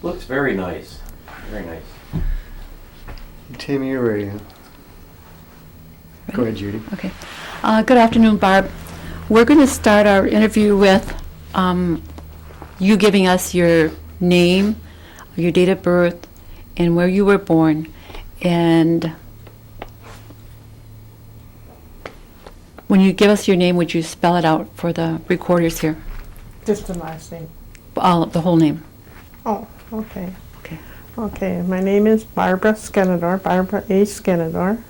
Looks very nice. Very nice. Tammy, you're ready. Go ahead, Judy. Okay. Good afternoon, Barb. We're going to start our interview with you giving us your name, your date of birth, and where you were born. And when you give us your name, would you spell it out for the recorders here? Just the last name. The whole name. Oh, okay. Okay. Okay, my name is Barbara Skenandore, Barbara A. Skenandore.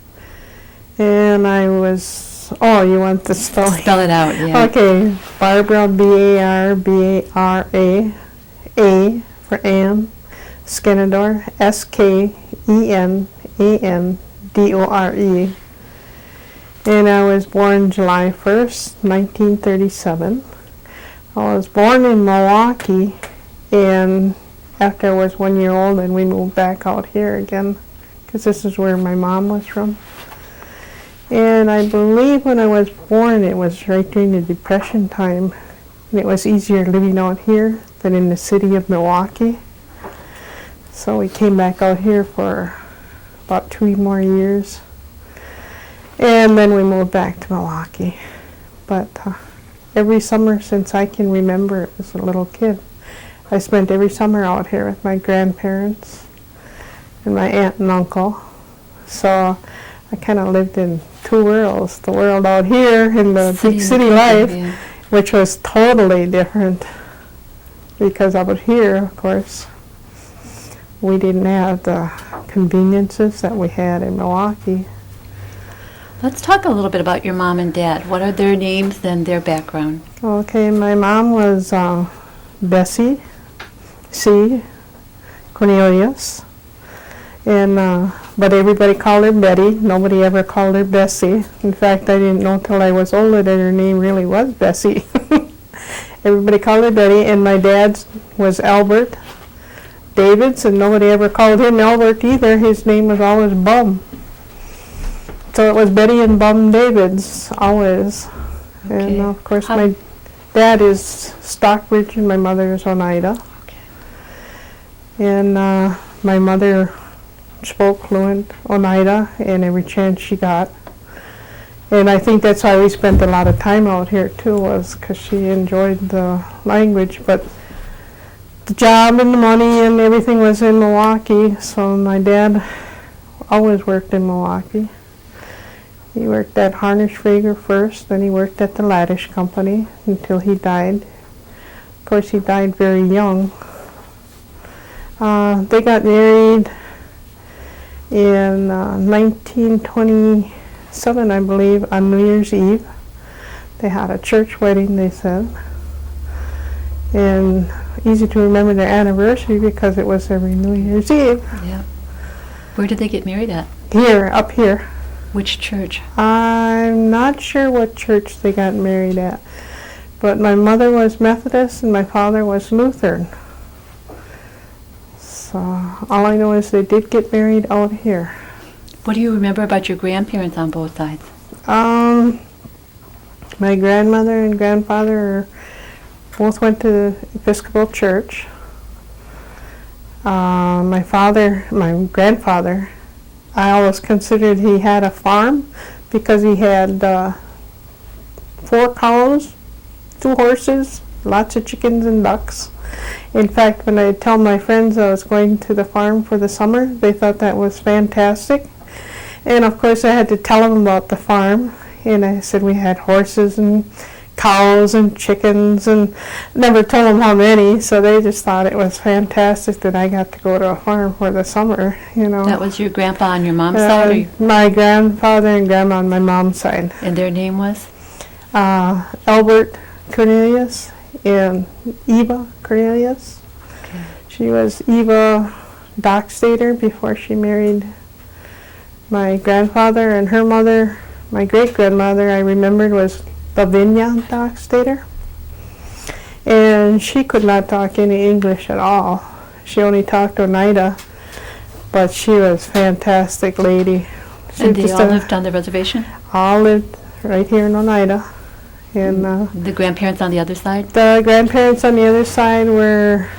And I was, you want the spelling? Spell it out, yeah. Okay, Barbara, B-A-R-B-A-R-A, A for Ann, Skenandore, S-K-E-N-A-N-D-O-R-E. And I was born July 1st, 1937. I was born in Milwaukee, and after I was 1 year old, and we moved back out here again, because this is where my mom was from. And I believe when I was born, it was right during the Depression time, and it was easier living out here than in the city of Milwaukee. So we came back out here for about 2 more years, and then we moved back to Milwaukee. But every summer since I can remember as a little kid, I spent every summer out here with my grandparents and my aunt and uncle. So I kind of lived in two worlds, the world out here and the big city life, yeah, which was totally different, because out here, of course, we didn't have the conveniences that we had in Milwaukee. Let's talk a little bit about your mom and dad. What are their names and their background? Okay, my mom was Bessie C. Cornelius, and but everybody called her Betty. Nobody ever called her Bessie. In fact, I didn't know until I was older that her name really was Bessie. Everybody called her Betty, and my dad's was Albert Davids, and nobody ever called him Albert either. His name was always Bum. So it was Betty and Bum Davids, always. Okay. And of course my dad is Stockbridge and my mother is Oneida. Okay. And my mother spoke fluent Oneida and every chance she got. And I think that's why we spent a lot of time out here too, was because she enjoyed the language. But the job and the money and everything was in Milwaukee, so my dad always worked in Milwaukee. He worked at Harnisch-Frager first, then he worked at the Laddish Company until he died. Of course, he died very young. They got married in 1927, I believe, on New Year's Eve. They had a church wedding, they said. And easy to remember their anniversary because it was every New Year's Eve. Yeah. Where did they get married at? Here, up here. Which church? I'm not sure what church they got married at, but my mother was Methodist and my father was Lutheran. So all I know is they did get married out here. What do you remember about your grandparents on both sides? My grandmother and grandfather both went to the Episcopal Church. My grandfather, I always considered he had a farm because he had 4 cows, 2 horses, lots of chickens and ducks. In fact, when I tell my friends I was going to the farm for the summer, they thought that was fantastic. And of course I had to tell them about the farm, and I said we had horses and cows and chickens, and never told them how many, so they just thought it was fantastic that I got to go to a farm for the summer, you know. That was your grandpa on your mom's side? Or my grandfather and grandma on my mom's side. And their name was? Albert Cornelius and Eva Cornelius. Okay. She was Eva Dockstader before she married my grandfather, and her mother, my great-grandmother, I remembered, was Lavinia Dockstader. And she could not talk any English at all. She only talked Oneida, but she was a fantastic lady. And they all lived on the reservation? All lived right here in Oneida. And The grandparents on the other side? the grandparents on the other side were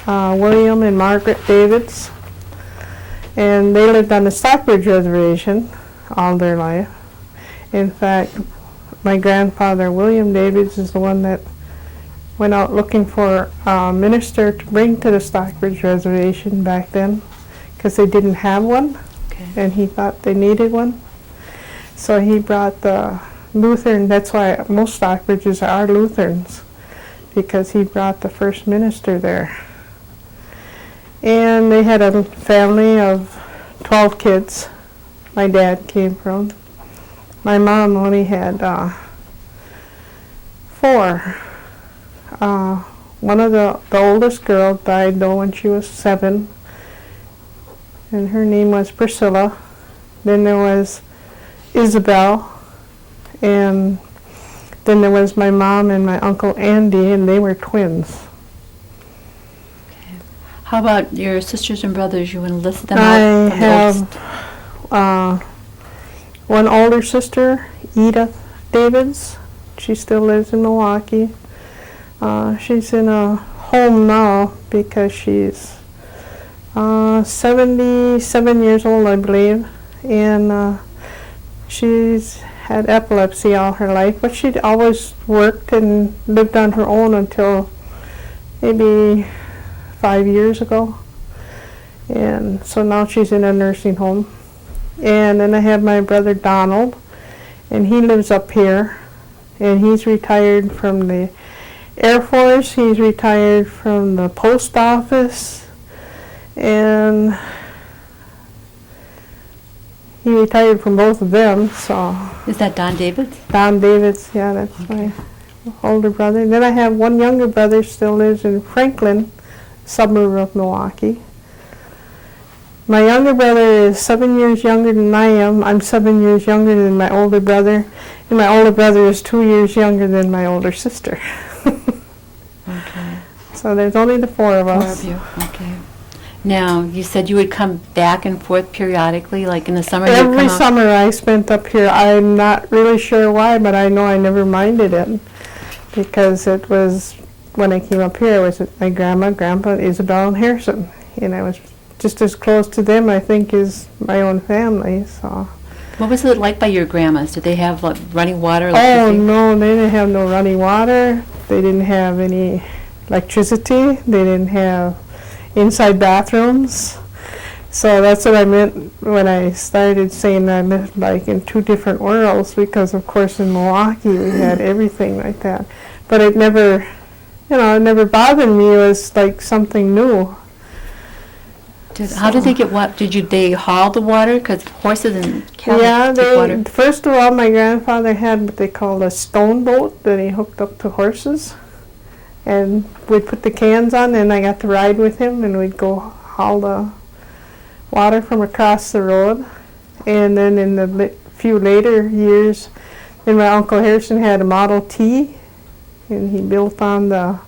William and Margaret Davids. And they lived on the Stockbridge Reservation all their life. In fact, my grandfather, William Davids, is the one that went out looking for a minister to bring to the Stockbridge Reservation back then, because they didn't have one, Okay. and he thought they needed one. So he brought the Lutheran, that's why most Stockbridges are Lutherans, because he brought the first minister there. And they had a family of 12 kids. My dad came from. My mom only had 4. One of the oldest girl died though when she was 7, and her name was Priscilla. Then there was Isabel, and then there was my mom and my uncle Andy, and they were twins. How about your sisters and brothers? You want to list them I out? From the have oldest? one older sister, Edith Davids. She still lives in Milwaukee. She's in a home now because she's 77 years old, I believe, and she's had epilepsy all her life, but she'd always worked and lived on her own until maybe 5 years ago. And so now she's in a nursing home. And then I have my brother Donald, and he lives up here, and he's retired from the Air Force, he's retired from the post office, and he retired from both of them, so. Is that Don Davids? Don Davids, yeah, that's my older brother. And then I have one younger brother, still lives in Franklin, suburb of Milwaukee. My younger brother is 7 years younger than I am. I'm 7 years younger than my older brother, and my older brother is 2 years younger than my older sister. Okay. So there's only the 4 of 4 us. of you. Okay. Now, you said you would come back and forth periodically, like in the summer you'd come Every out? summer I spent up here. I'm not really sure why, but I know I never minded it, because it was, when I came up here, it was with my grandma, grandpa, Isabel, and Harrison. And I was just as close to them, I think, as my own family. So. What was it like by your grandmas? Did they have like, running water? Oh, Electricity? no, they didn't have no running water. They didn't have any electricity. They didn't have inside bathrooms. So that's what I meant when I started saying I lived like in 2 different worlds, because of course in Milwaukee we had everything like that. But it never, it never bothered me. It was like something new. How did they get water? They haul the water? Because horses and cattle Yeah, take water. first of all, my grandfather had what they called a stone boat that he hooked up to horses. And we'd put the cans on, and I got to ride with him, and we'd go haul the water from across the road. And then in the few later years, then my Uncle Harrison had a Model T, and he built on a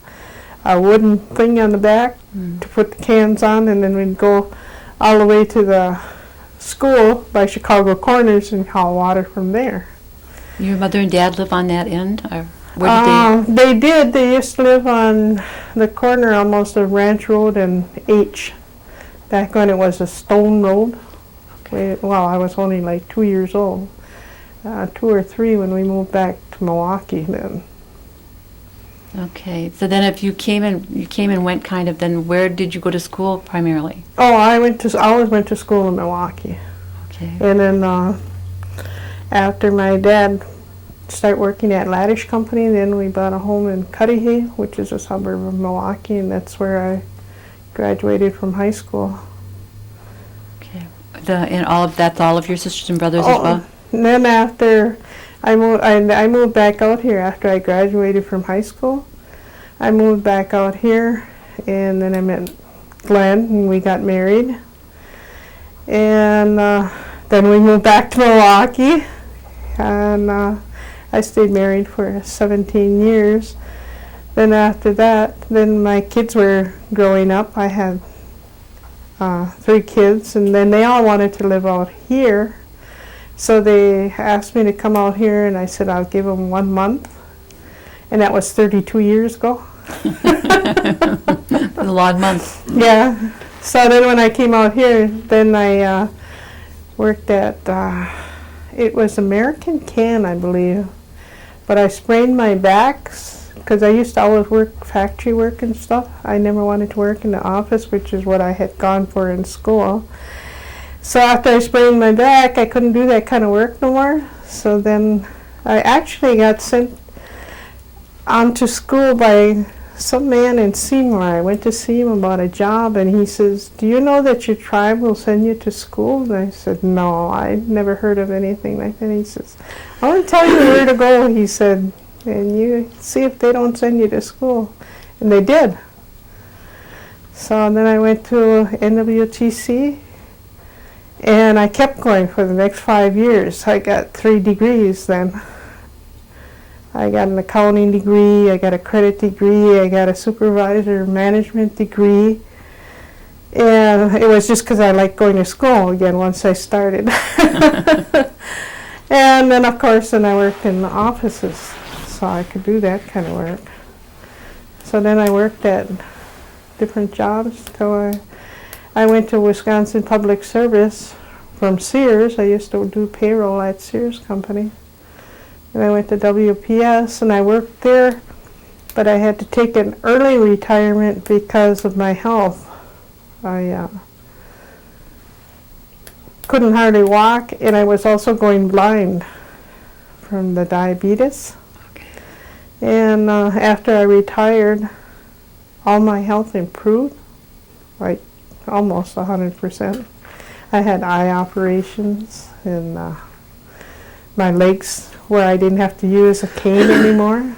wooden thing on the back to put the cans on, and then we'd go all the way to the school by Chicago Corners and haul water from there. Your mother and dad live on that end? Or where did They did. They used to live on the corner almost of Ranch Road and H. Back when it was a stone road. Well, I was only like 2 years old. 2 or 3 when we moved back to Milwaukee then. Okay, so then if you came and went kind of, then where did you go to school primarily? Oh, I always went to school in Milwaukee. Okay. And then after my dad started working at Laddish Company, then we bought a home in Cudahy, which is a suburb of Milwaukee, and that's where I graduated from high school. Okay. And that's all of your sisters and brothers as well? And then after I moved back out here after I graduated from high school. I moved back out here, and then I met Glenn, and we got married. And then we moved back to Milwaukee, and I stayed married for 17 years. Then after that, then my kids were growing up. I had 3 kids, and then they all wanted to live out here. So they asked me to come out here, and I said I'll give them 1 month. And that was 32 years ago. A long month. Yeah. So then when I came out here, then I worked at, it was American Can, I believe. But I sprained my backs because I used to always work factory work and stuff. I never wanted to work in the office, which is what I had gone for in school. So after I sprained my back, I couldn't do that kind of work no more. So then I actually got sent on to school by some man in Seymour. I went to see him about a job, and he says, "Do you know that your tribe will send you to school?" And I said, "No, I'd never heard of anything like that." He says, "I want to tell you where to go," he said, "and you see if they don't send you to school." And they did. So then I went to NWTC, and I kept going for the next 5 years. I got 3 degrees then. I got an accounting degree, I got a credit degree, I got a supervisor management degree. And it was just because I liked going to school again once I started. And then of course then I worked in the offices, so I could do that kind of work. So then I worked at different jobs till I went to Wisconsin Public Service from Sears. I used to do payroll at Sears Company. And I went to WPS and I worked there, but I had to take an early retirement because of my health. I couldn't hardly walk, and I was also going blind from the diabetes. Okay. And after I retired, all my health improved, like almost 100%. I had eye operations and my legs where I didn't have to use a cane anymore.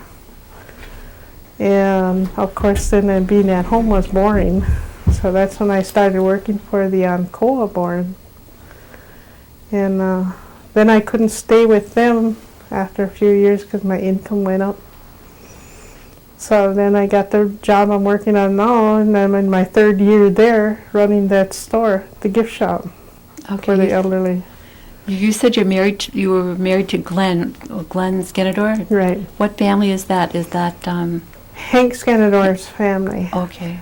And of course then being at home was boring. So that's when I started working for the Oncoa board. And then I couldn't stay with them after a few years because my income went up. So then I got the job I'm working on now, and I'm in my 3rd year there running that store, the gift shop for the elderly. You said you were married to Glenn Skenandore? Right. What family is that? Is that, Hank Skenadore's family. okay.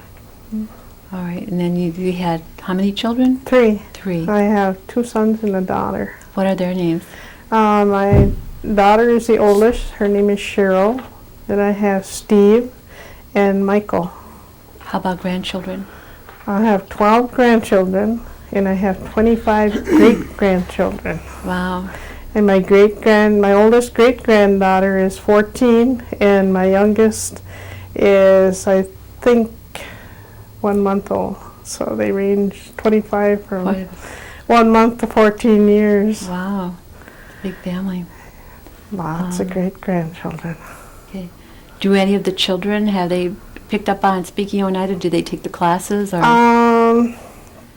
All right, and then you had how many children? 3. 3. I have 2 sons and a daughter. What are their names? My daughter is the oldest. Her name is Cheryl. Then I have Steve and Michael. How about grandchildren? I have 12 grandchildren, and I have 25 great-grandchildren. Wow. And my oldest great-granddaughter is 14, and my youngest is, I think, 1 month old. So they range 25 from 1 month to 14 years. Wow. Big family. Lots of great-grandchildren. Okay. Do any of the children, have they picked up on speaking Oneida? Do they take the classes? Or?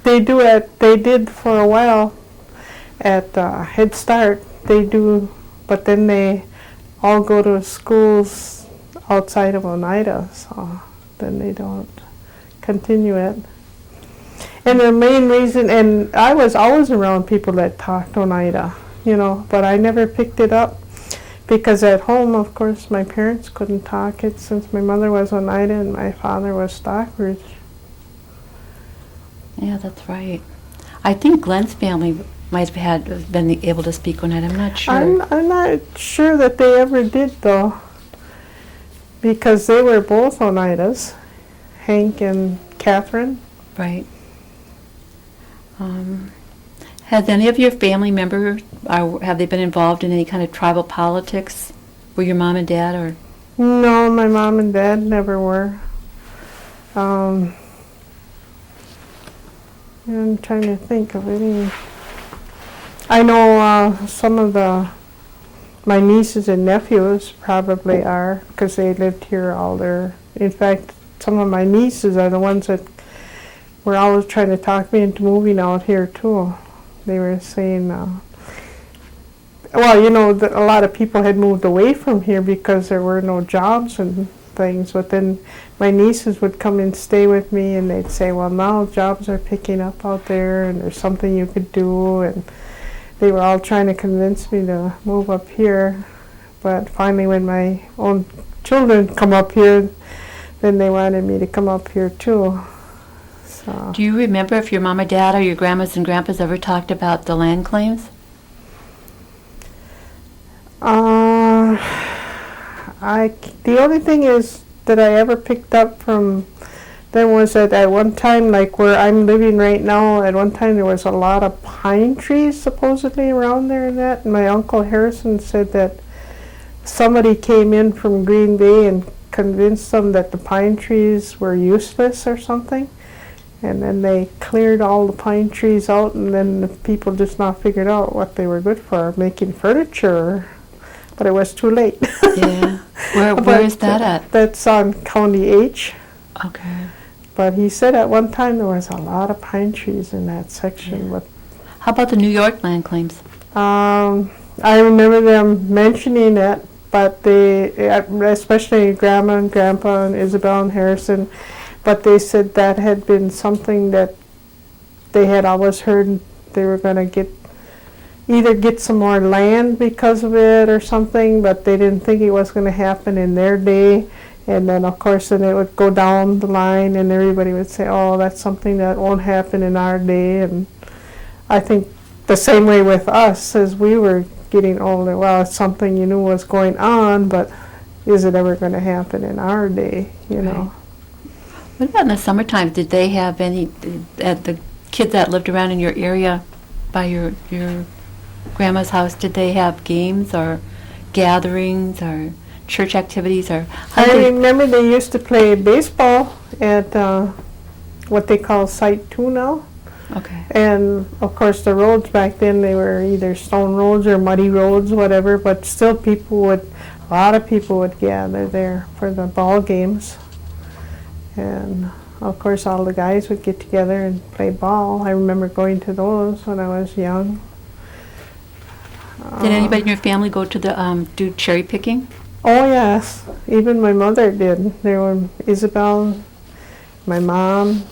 They did for a while at Head Start. They do, but then they all go to schools outside of Oneida, so then they don't continue it. And the main reason, and I was always around people that talked Oneida, but I never picked it up because at home, of course, my parents couldn't talk it since my mother was Oneida and my father was Stockbridge. Yeah, that's right. I think Glenn's family might have been able to speak Oneida. I'm not sure. I'm not sure that they ever did, though, because they were both Oneidas, Hank and Catherine. Right. Has any of your family members, have they been involved in any kind of tribal politics? Were your mom and dad, or? No, my mom and dad never were. I'm trying to think of any. I know some of my nieces and nephews probably are, because they lived here all their. In fact, some of my nieces are the ones that were always trying to talk me into moving out here too. They were saying, a lot of people had moved away from here because there were no jobs and things, but then my nieces would come and stay with me, and they'd say, well, now jobs are picking up out there and there's something you could do, and they were all trying to convince me to move up here. But finally, when my own children come up here, then they wanted me to come up here too. So. Do you remember if your mom or dad or your grandmas and grandpas ever talked about the land claims? The only thing is that I ever picked up from them was that at one time, like where I'm living right now, at one time there was a lot of pine trees supposedly around there and that. And my Uncle Harrison said that somebody came in from Green Bay and convinced them that the pine trees were useless or something. And then they cleared all the pine trees out, and then the people just not figured out what they were good for, making furniture. But it was too late. Yeah. Where is that at? That's on County H. Okay. But he said at one time there was a lot of pine trees in that section. Yeah. How about the New York land claims? But I remember them mentioning it, but they, especially Grandma and Grandpa and Isabel and Harrison, but they said that had been something that they had always heard they were going to either get some more land because of it or something, but they didn't think it was going to happen in their day. And then, of course, then it would go down the line and everybody would say, oh, that's something that won't happen in our day. And I think the same way with us as we were getting older. Well, it's something you knew was going on, but is it ever going to happen in our day, you know? What about in the summertime? Did they have any, the kids that lived around in your area by your grandma's house, did they have games or gatherings or church activities? Or I remember they used to play baseball at what they call Site 2 now. Okay. And of course the roads back then, they were either stone roads or muddy roads, whatever, but still a lot of people would gather there for the ball games. And of course all the guys would get together and play ball. I remember going to those when I was young. Did anybody in your family go to the do cherry picking? Oh yes, even my mother did. There were Isabel, my mom,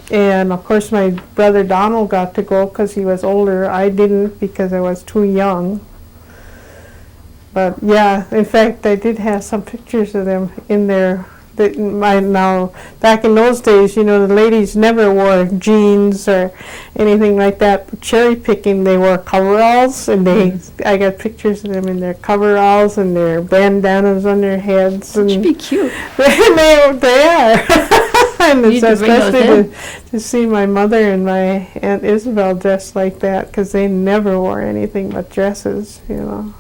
and of course my brother Donald got to go because he was older. I didn't because I was too young. But yeah, in fact I did have some pictures of them in there. Now, back in those days, you know, the ladies never wore jeans or anything like that. But cherry picking, they wore coveralls, and I got pictures of them in their coveralls and their bandanas on their heads. That should be cute. they are. And it's especially to see my mother and my Aunt Isabel dressed like that, because they never wore anything but dresses, you know.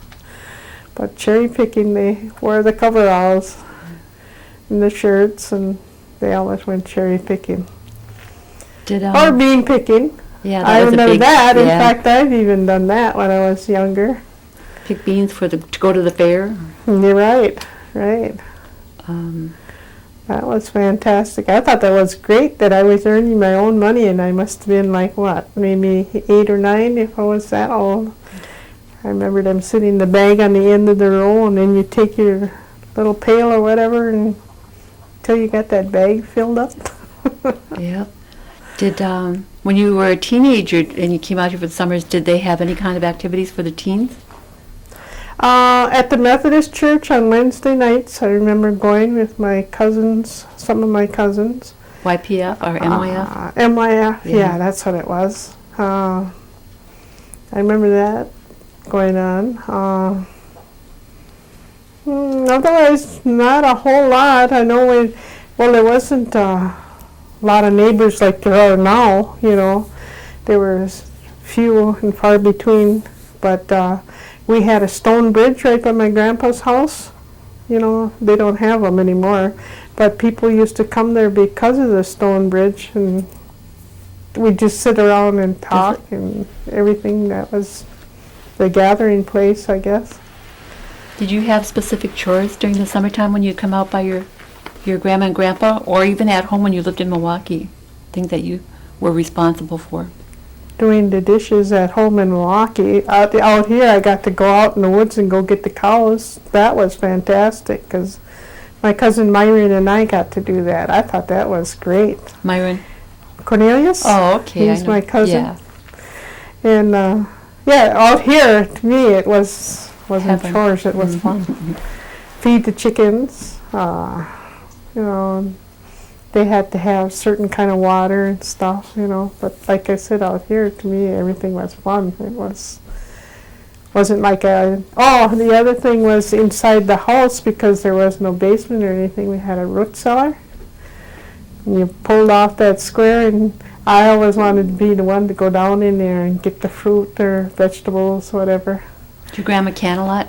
But cherry picking, they wore the coveralls and the shirts, and they always went cherry picking. Or bean picking. Yeah, I remember that. In fact, I've even done that when I was younger. Pick beans to go to the fair. You're right. That was fantastic. I thought that was great that I was earning my own money, and I must have been like, what, maybe 8 or 9 if I was that old. I remember them sitting the bag on the end of the row, and then you take your little pail or whatever until you got that bag filled up. Yep. Did when you were a teenager and you came out here for the summers, did they have any kind of activities for the teens? At the Methodist Church on Wednesday nights, I remember going with my cousins, some of my cousins. YPF or MYF? MYF, yeah, that's what it was. I remember that going on. Otherwise, not a whole lot. I know there wasn't a lot of neighbors like there are now, you know. There were few and far between, but we had a stone bridge right by my grandpa's house. You know, they don't have them anymore, but people used to come there because of the stone bridge, and we'd just sit around and talk and everything. That was the gathering place, I guess. Did you have specific chores during the summertime when you come out by your grandma and grandpa, or even at home when you lived in Milwaukee? Things that you were responsible for? Doing the dishes at home in Milwaukee. Out here, I got to go out in the woods and go get the cows. That was fantastic, because my cousin Myron and I got to do that. I thought that was great. Myron? Cornelius? Oh, okay. He's my cousin. Yeah. And out here, to me, it wasn't Heaven. chores. It was fun. feed the chickens. You know, they had to have certain kind of water and stuff, you know. But like I said, out here, to me, everything was fun. It wasn't like a... Oh, the other thing was inside the house, because there was no basement or anything, we had a root cellar. And you pulled off that square, and I always wanted to be the one to go down in there and get the fruit or vegetables, whatever. Did your grandma can a lot?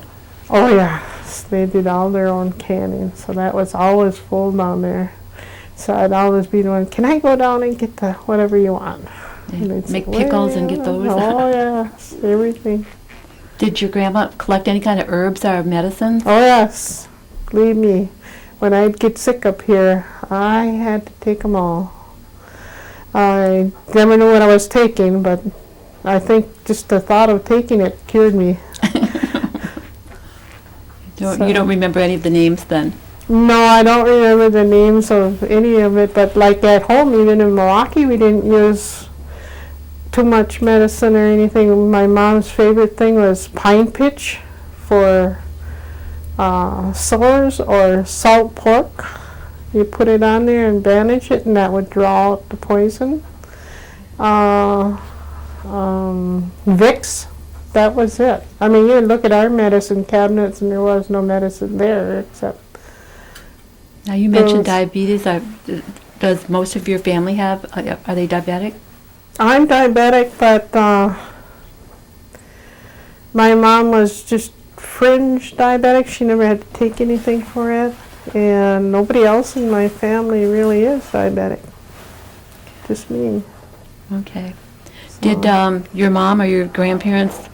Oh yeah, they did all their own canning, so that was always full down there. So I'd always be the one, can I go down and get the whatever you want? And they'd Make say, pickles and get "Well, those?" Oh yes, everything. Did your grandma collect any kind of herbs or medicines? Oh yes, believe me, when I'd get sick up here, I had to take them all. I never knew what I was taking, but I think just the thought of taking it cured me. You don't remember any of the names then? No, I don't remember the names of any of it, but like at home, even in Milwaukee, we didn't use too much medicine or anything. My mom's favorite thing was pine pitch for sores or salt pork. You put it on there and bandage it, and that would draw out the poison. Vicks, that was it. I mean, you look at our medicine cabinets, and there was no medicine there except... Now you mentioned diabetes. Does most of your family have? Are they diabetic? I'm diabetic, but my mom was just fringe diabetic. She never had to take anything for it, and nobody else in my family really is diabetic. Just me. Okay. Did your mom or your grandparents,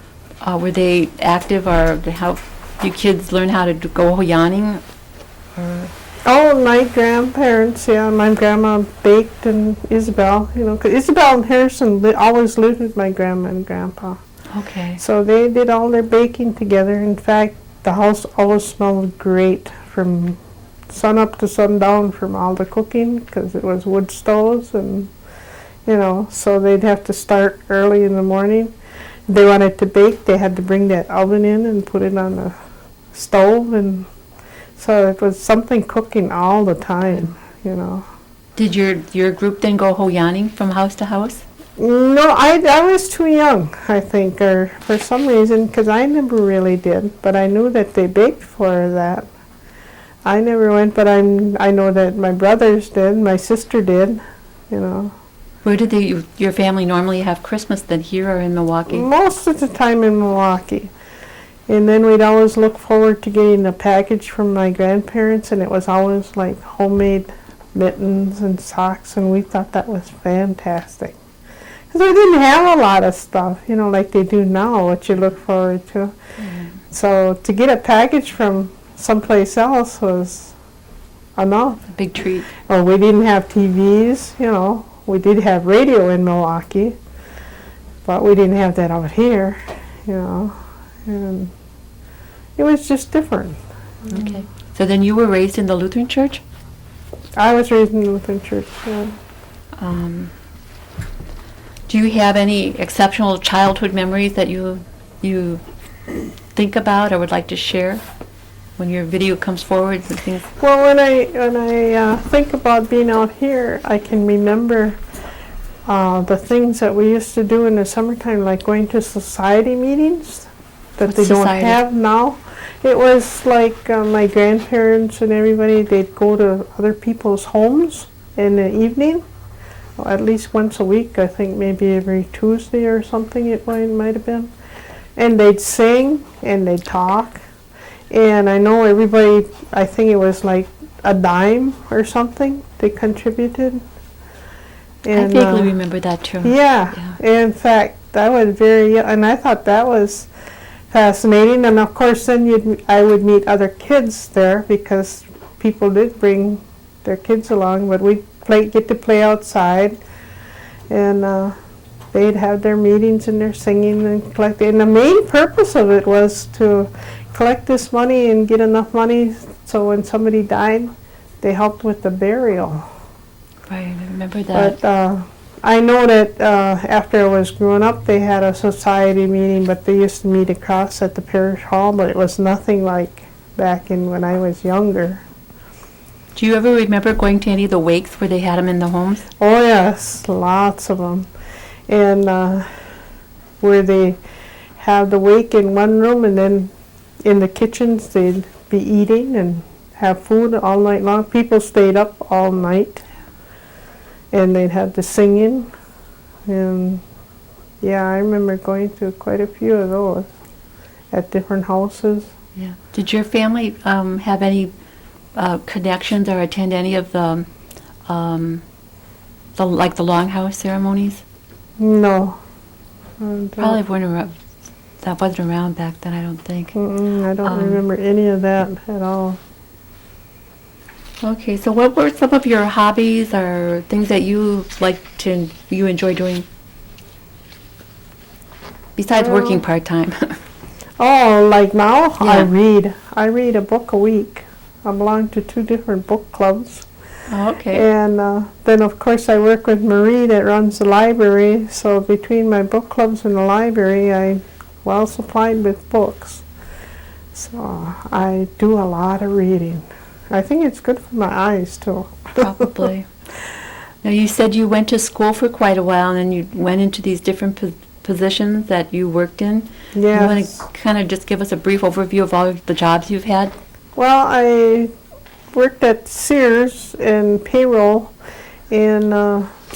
were they active, or did help you kids learn how to go hoyaning? Or Oh, my grandparents, yeah, my grandma baked, and Isabel, you know, 'cause Isabel and Harrison always lived with my grandma and grandpa. okay. So they did all their baking together. In fact, the house always smelled great from sun up to sundown from all the cooking, because it was wood stoves, and, you know, so they'd have to start early in the morning. If they wanted to bake, they had to bring that oven in and put it on the stove, and so it was something cooking all the time, you know. Did your group then go hoyaning from house to house? No, I was too young, I think, or for some reason, because I never really did. But I knew that they baked for that. I never went, but I know that my brothers did, my sister did, you know. Where did your family normally have Christmas then, here or in Milwaukee? Most of the time in Milwaukee. And then we'd always look forward to getting a package from my grandparents, and it was always like homemade mittens and socks, and we thought that was fantastic. Because we didn't have a lot of stuff, you know, like they do now, what you look forward to. So to get a package from someplace else was enough. A big treat. Or we didn't have TVs, you know. We did have radio in Milwaukee, but we didn't have that out here, you know. And it was just different. Okay. So then you were raised in the Lutheran church? I was raised in the Lutheran church, yeah. Do you have any exceptional childhood memories that you think about or would like to share when your video comes forward and things? Well, when I think about being out here, I can remember the things that we used to do in the summertime, like going to society meetings that What's they don't society? have now. It was like my grandparents and everybody, they'd go to other people's homes in the evening, at least once a week, I think maybe every Tuesday or something it might have been. And they'd sing and they'd talk. And I know everybody, I think it was like a dime or something they contributed. And, I vaguely remember that too. Yeah. In fact, I was very young, and I thought that was fascinating. And of course, then I would meet other kids there, because people did bring their kids along, but we'd get to play outside, and they'd have their meetings and their singing and collecting. And the main purpose of it was to collect this money and get enough money so when somebody died, they helped with the burial. Right, I remember that. But I know that after I was growing up, they had a society meeting, but they used to meet across at the parish hall, but it was nothing like back in when I was younger. Do you ever remember going to any of the wakes where they had them in the homes? Oh yes, lots of them. And where they have the wake in one room, and then in the kitchens they'd be eating and have food all night long. People stayed up all night, and they'd have the singing. And yeah, I remember going to quite a few of those at different houses. Yeah. Did your family have any connections or attend any of the like the longhouse ceremonies? No. Probably weren't around. That wasn't around back then, I don't think. I don't remember any of that at all. Okay, so what were some of your hobbies or things that you you enjoy doing besides working part-time? Oh, like now? Yeah. I read. I read a book a week. I belong to 2 different book clubs. Oh, okay. And then, of course, I work with Marie that runs the library. So between my book clubs and the library, I'm well supplied with books. So I do a lot of reading. I think it's good for my eyes, too. Probably. Now, you said you went to school for quite a while, and then you went into these different positions that you worked in. Yes. You want to kind of just give us a brief overview of all of the jobs you've had? Well, I worked at Sears in payroll, and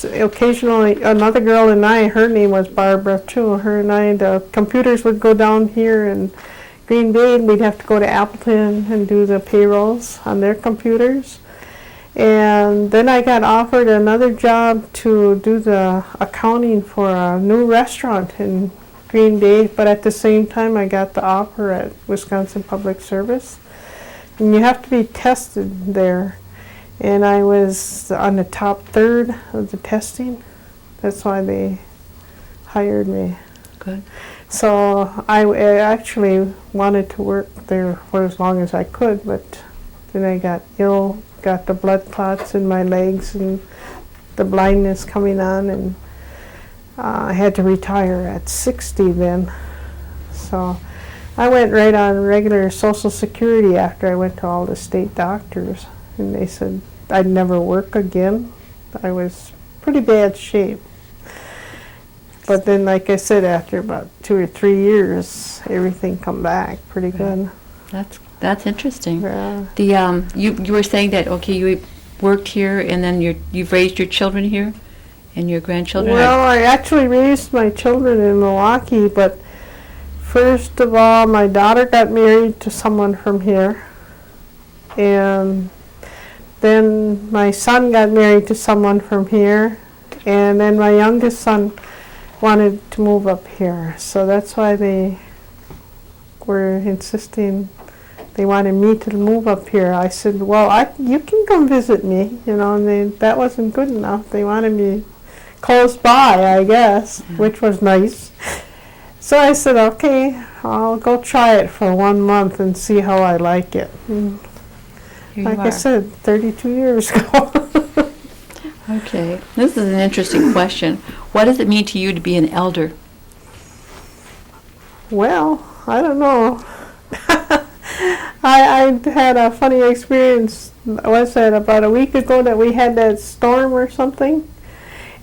occasionally another girl and I, her name was Barbara too, her and I, the computers would go down here in Green Bay, and we'd have to go to Appleton and do the payrolls on their computers. And then I got offered another job to do the accounting for a new restaurant in Green Bay, but at the same time I got the offer at Wisconsin Public Service. And you have to be tested there. And I was on the top third of the testing. That's why they hired me. Good. So I actually wanted to work there for as long as I could, but then I got ill, got the blood clots in my legs and the blindness coming on, and I had to retire at 60 then. So I went right on regular Social Security after I went to all the state doctors, and they said I'd never work again. I was pretty bad shape. But then, like I said, after about 2 or 3 years, everything come back pretty good. That's interesting. Yeah. The you were saying that you worked here and then you've raised your children here and your grandchildren. Well, I actually raised my children in Milwaukee, but first of all, my daughter got married to someone from here, and then my son got married to someone from here, and then my youngest son wanted to move up here, so that's why they were insisting. They wanted me to move up here. I said, well, you can come visit me, and that wasn't good enough. They wanted me close by, I guess, which was nice. So I said, okay, I'll go try it for 1 month and see how I like it. And like I said, 32 years ago. Okay, this is an interesting question. What does it mean to you to be an elder? Well, I don't know. I had a funny experience. Was that about a week ago that we had that storm or something?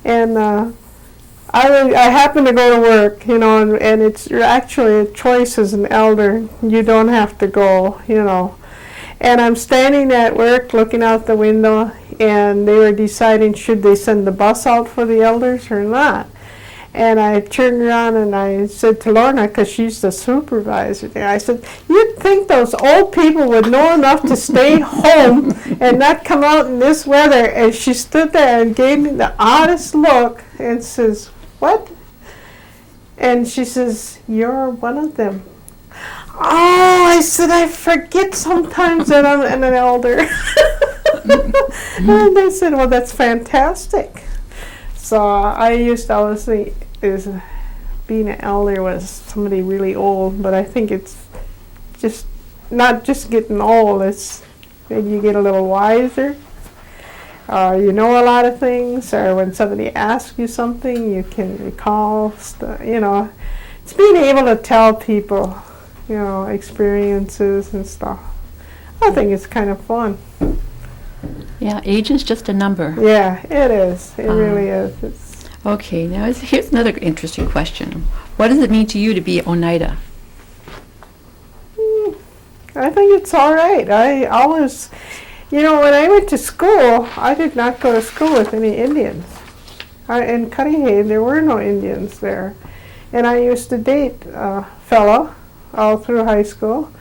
And I happened to go to work, and it's actually a choice as an elder. You don't have to go, And I'm standing at work looking out the window, and they were deciding should they send the bus out for the elders or not. And I turned around and I said to Lorna, because she's the supervisor there, I said, you'd think those old people would know enough to stay home and not come out in this weather. And she stood there and gave me the oddest look and says, what? And she says, you're one of them. Oh, I said, I forget sometimes that I'm an elder. And they said, well, that's fantastic. So I used to always think being an elder was somebody really old, but I think it's just not just getting old, it's maybe you get a little wiser, you know a lot of things, or when somebody asks you something, you can recall stuff, It's being able to tell people, experiences and stuff. I think it's kind of fun. Yeah, age is just a number. Yeah, it is. It really is. It's, Okay, now here's another interesting question. What does it mean to you to be Oneida? I think it's all right. I always, when I went to school, I did not go to school with any Indians. In Cudahy, there were no Indians there. And I used to date a fellow all through high school.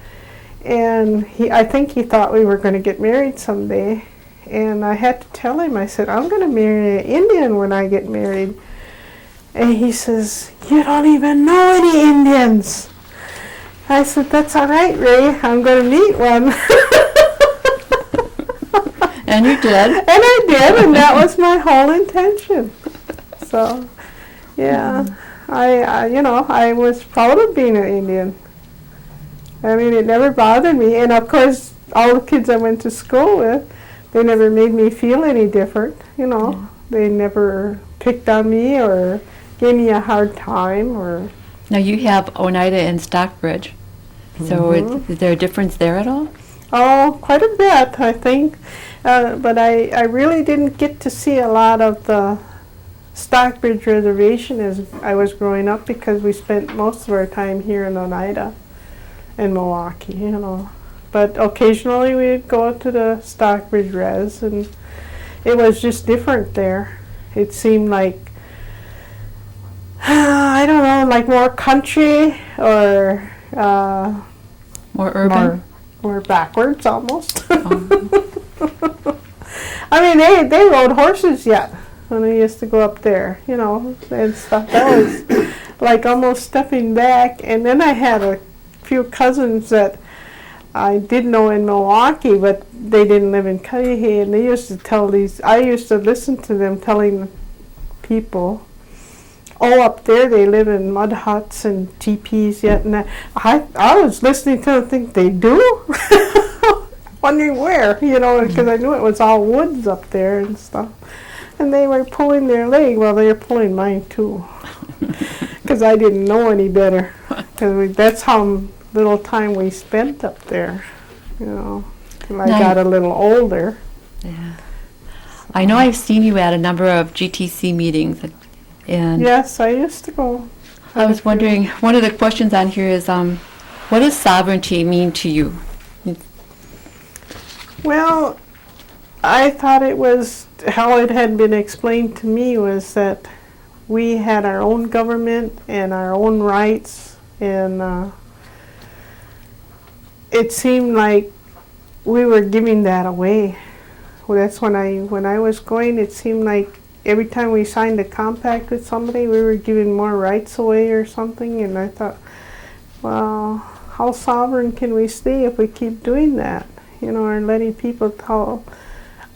And I think he thought we were going to get married someday. And I had to tell him, I said, I'm going to marry an Indian when I get married. And he says, you don't even know any Indians. I said, that's all right, Ray. I'm going to meet one. And you did. And I did, and that was my whole intention. So, yeah, I was proud of being an Indian. I mean, it never bothered me. And, of course, all the kids I went to school with, they never made me feel any different, Yeah. They never picked on me or gave me a hard time. Or Now you have Oneida and Stockbridge. So is there a difference there at all? Oh, quite a bit, I think. But I really didn't get to see a lot of the Stockbridge Reservation as I was growing up because we spent most of our time here in Oneida and Milwaukee, But occasionally we'd go to the Stockbridge Res, and it was just different there. It seemed like, I don't know, like more country or More urban? more backwards almost. Oh. I mean, they rode horses yet when I used to go up there, and stuff. That was like almost stepping back. And then I had a few cousins that I did know in Milwaukee, but they didn't live in Cudahy, and they used to tell I used to listen to them telling people, oh, up there they live in mud huts and teepees yet, and I was listening to them think they do? Wondering where, because I knew it was all woods up there and stuff. And they were pulling their leg, well, they were pulling mine too, because I didn't know any better, because that's how little time we spent up there, till I got a little older. Yeah. I know I've seen you at a number of GTC meetings, and Yes, I used to go. I was wondering, one of the questions on here is, what does sovereignty mean to you? Well, I thought it was, how it had been explained to me was that we had our own government and our own rights, and it seemed like we were giving that away. Well, that's when I was going, it seemed like every time we signed a compact with somebody, we were giving more rights away or something, and I thought, well, how sovereign can we stay if we keep doing that? Or letting people tell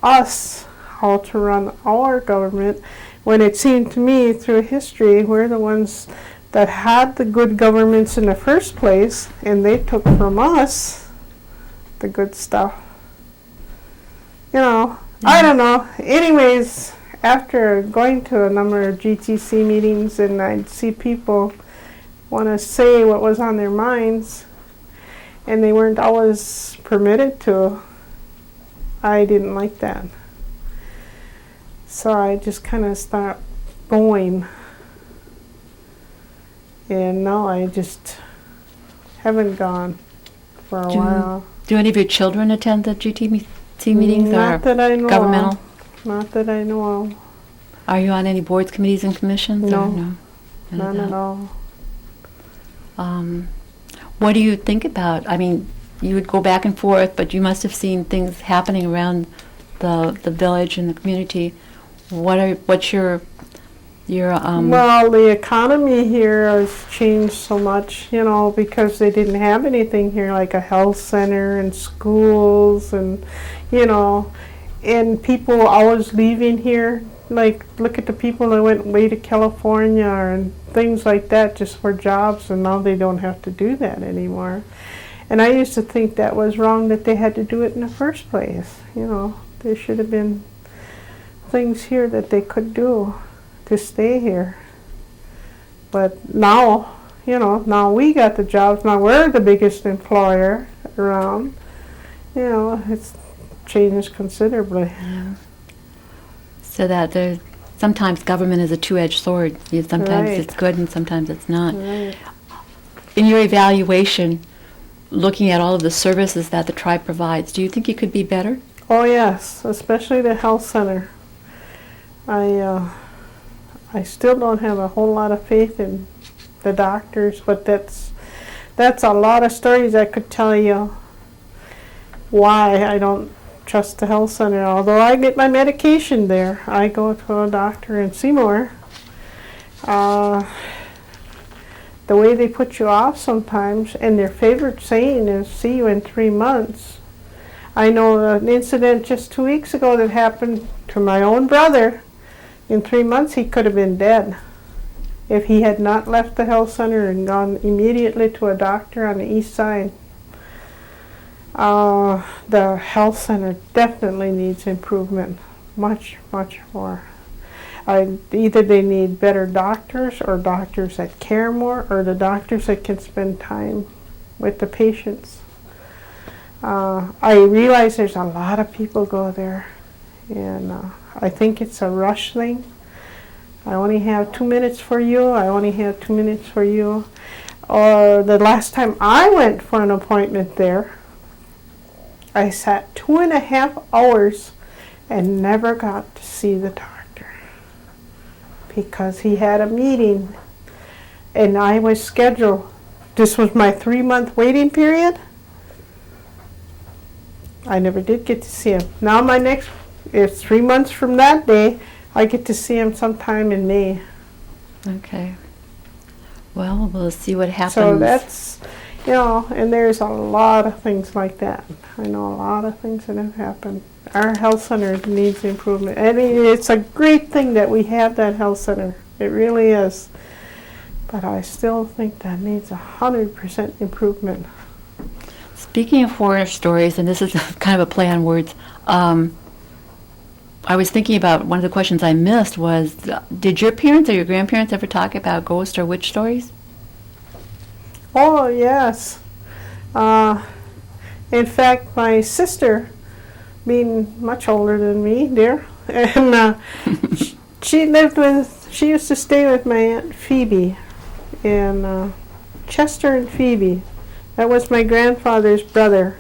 us how to run our government, when it seemed to me through history we're the ones that had the good governments in the first place, and they took from us the good stuff. I don't know. Anyways, after going to a number of GTC meetings and I'd see people want to say what was on their minds, and they weren't always permitted to, I didn't like that. So I just kind of stopped going. And now I just haven't gone for a while. Do any of your children attend the GTC meetings? Not that I know governmental? of. Not that I know of. Are you on any boards, committees, and commissions? No. Or no? None at all. What do you think about? I mean, you would go back and forth, but you must have seen things happening around the village and the community. What's your Well, the economy here has changed so much, because they didn't have anything here like a health center and schools and, and people always leaving here. Like, look at the people that went away to California and things like that just for jobs, and now they don't have to do that anymore. And I used to think that was wrong that they had to do it in the first place. There should have been things here that they could do to stay here. But now, now we got the jobs. Now we're the biggest employer around. it's changed considerably. Yeah. So that there's sometimes government is a two-edged sword. Sometimes Right. it's good and sometimes it's not. Right. In your evaluation, looking at all of the services that the tribe provides, do you think it could be better? Oh yes, especially the health center. I still don't have a whole lot of faith in the doctors, but that's a lot of stories I could tell you why I don't trust the health center. Although I get my medication there, I go to a doctor in Seymour. The way they put you off sometimes, and their favorite saying is, "See you in 3 months." I know an incident just 2 weeks ago that happened to my own brother. In 3 months, he could have been dead if he had not left the health center and gone immediately to a doctor on the east side. The health center definitely needs improvement, much, much more. Either they need better doctors, or doctors that care more, or the doctors that can spend time with the patients. I realize there's a lot of people go there, and I think it's a rush thing. I only have 2 minutes for you, I only have 2 minutes for you. Or the last time I went for an appointment there, I sat 2.5 hours and never got to see the doctor because he had a meeting and I was scheduled. This was my 3-month waiting period. I never did get to see him. Now it's 3 months from that day. I get to see him sometime in May. Okay. Well, we'll see what happens. So that's, and there's a lot of things like that. I know a lot of things that have happened. Our health center needs improvement. I mean, it's a great thing that we have that health center. It really is. But I still think that needs 100% improvement. Speaking of horror stories, and this is kind of a play on words, I was thinking about one of the questions I missed was, did your parents or your grandparents ever talk about ghost or witch stories? Oh, yes. In fact, my sister, being much older than me, dear, and she used to stay with my Aunt Phoebe in Chester and Phoebe. That was my grandfather's brother.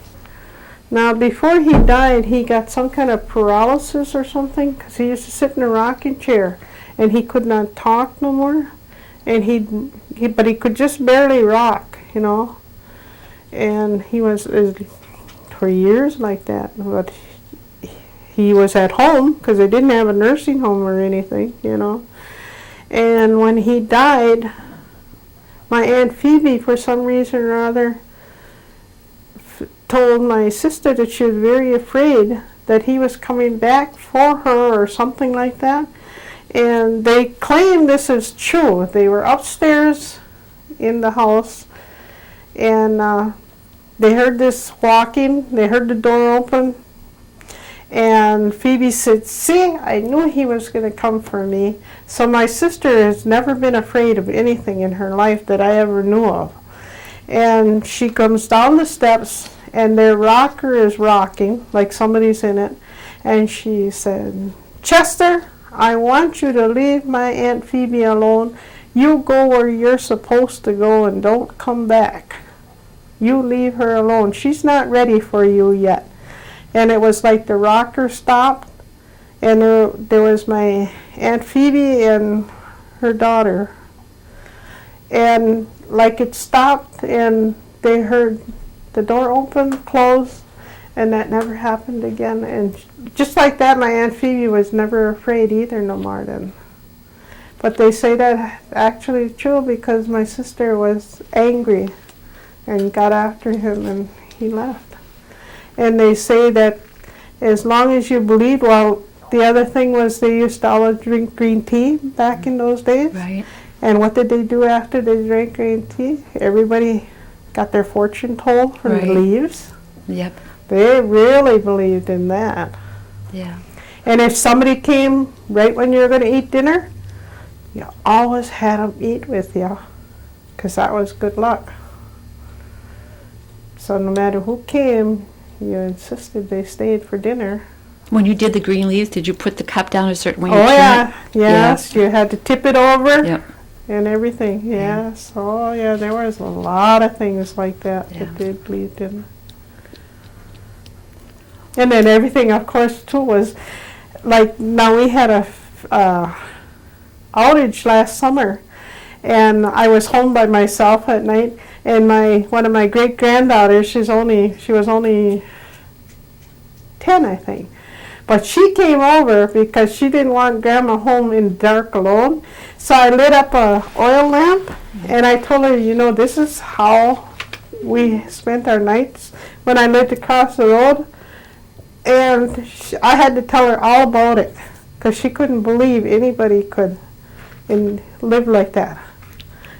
Now, before he died, he got some kind of paralysis or something, because he used to sit in a rocking chair, and he could not talk no more, and but he could just barely rock, and he was for years like that. But he was at home because they didn't have a nursing home or anything, And when he died, my Aunt Phoebe, for some reason or other, told my sister that she was very afraid that he was coming back for her or something like that. And they claimed this is true. They were upstairs in the house, and they heard this walking. They heard the door open, and Phoebe said, "See, I knew he was going to come for me." So my sister has never been afraid of anything in her life that I ever knew of. And she comes down the steps, and their rocker is rocking, like somebody's in it. And she said, "Chester, I want you to leave my Aunt Phoebe alone. You go where you're supposed to go and don't come back. You leave her alone. She's not ready for you yet." And it was like the rocker stopped, and there was my Aunt Phoebe and her daughter. And like it stopped, and they heard the door open, close, and that never happened again. And just like that, my Aunt Phoebe was never afraid either no more then. But they say that actually true because my sister was angry and got after him and he left. And they say that as long as you believe, well, the other thing was they used to always drink green tea back in those days. Right. And what did they do after they drank green tea? Everybody got their fortune told from the leaves. Yep. They really believed in that. Yeah. And if somebody came right when you were going to eat dinner, you always had them eat with you, because that was good luck. So no matter who came, you insisted they stayed for dinner. When you did the green leaves, did you put the cup down a certain way? Oh and turn yeah, it? yes, you had to tip it over Yep. and everything. Yes, oh yeah, there was a lot of things like that Yeah. that did bleed dinner. And then everything, of course, too, was like, now we had a outage last summer, and I was home by myself at night, and one of my great granddaughters, she was only 10, I think, but she came over because she didn't want Grandma home in the dark alone. So I lit up a oil lamp, and I told her, you know, this is how we spent our nights when I lived across the road. And I had to tell her all about it because she couldn't believe anybody could live like that.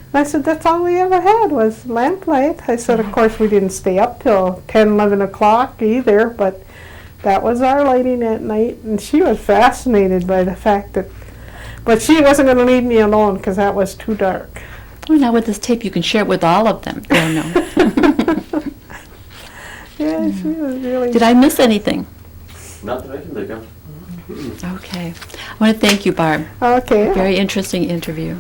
And I said, that's all we ever had was lamplight. I said, of course, we didn't stay up till 10, 11 o'clock either, but that was our lighting at night. And she was fascinated by the fact that, but she wasn't going to leave me alone because that was too dark. Well, now with this tape, you can share it with all of them. They'll know. Yeah, she was really... Did I miss anything? Not that I can think of. Okay. I want to thank you, Barb. Okay. Very interesting interview.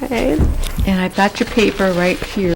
Right. And I've got your paper right here.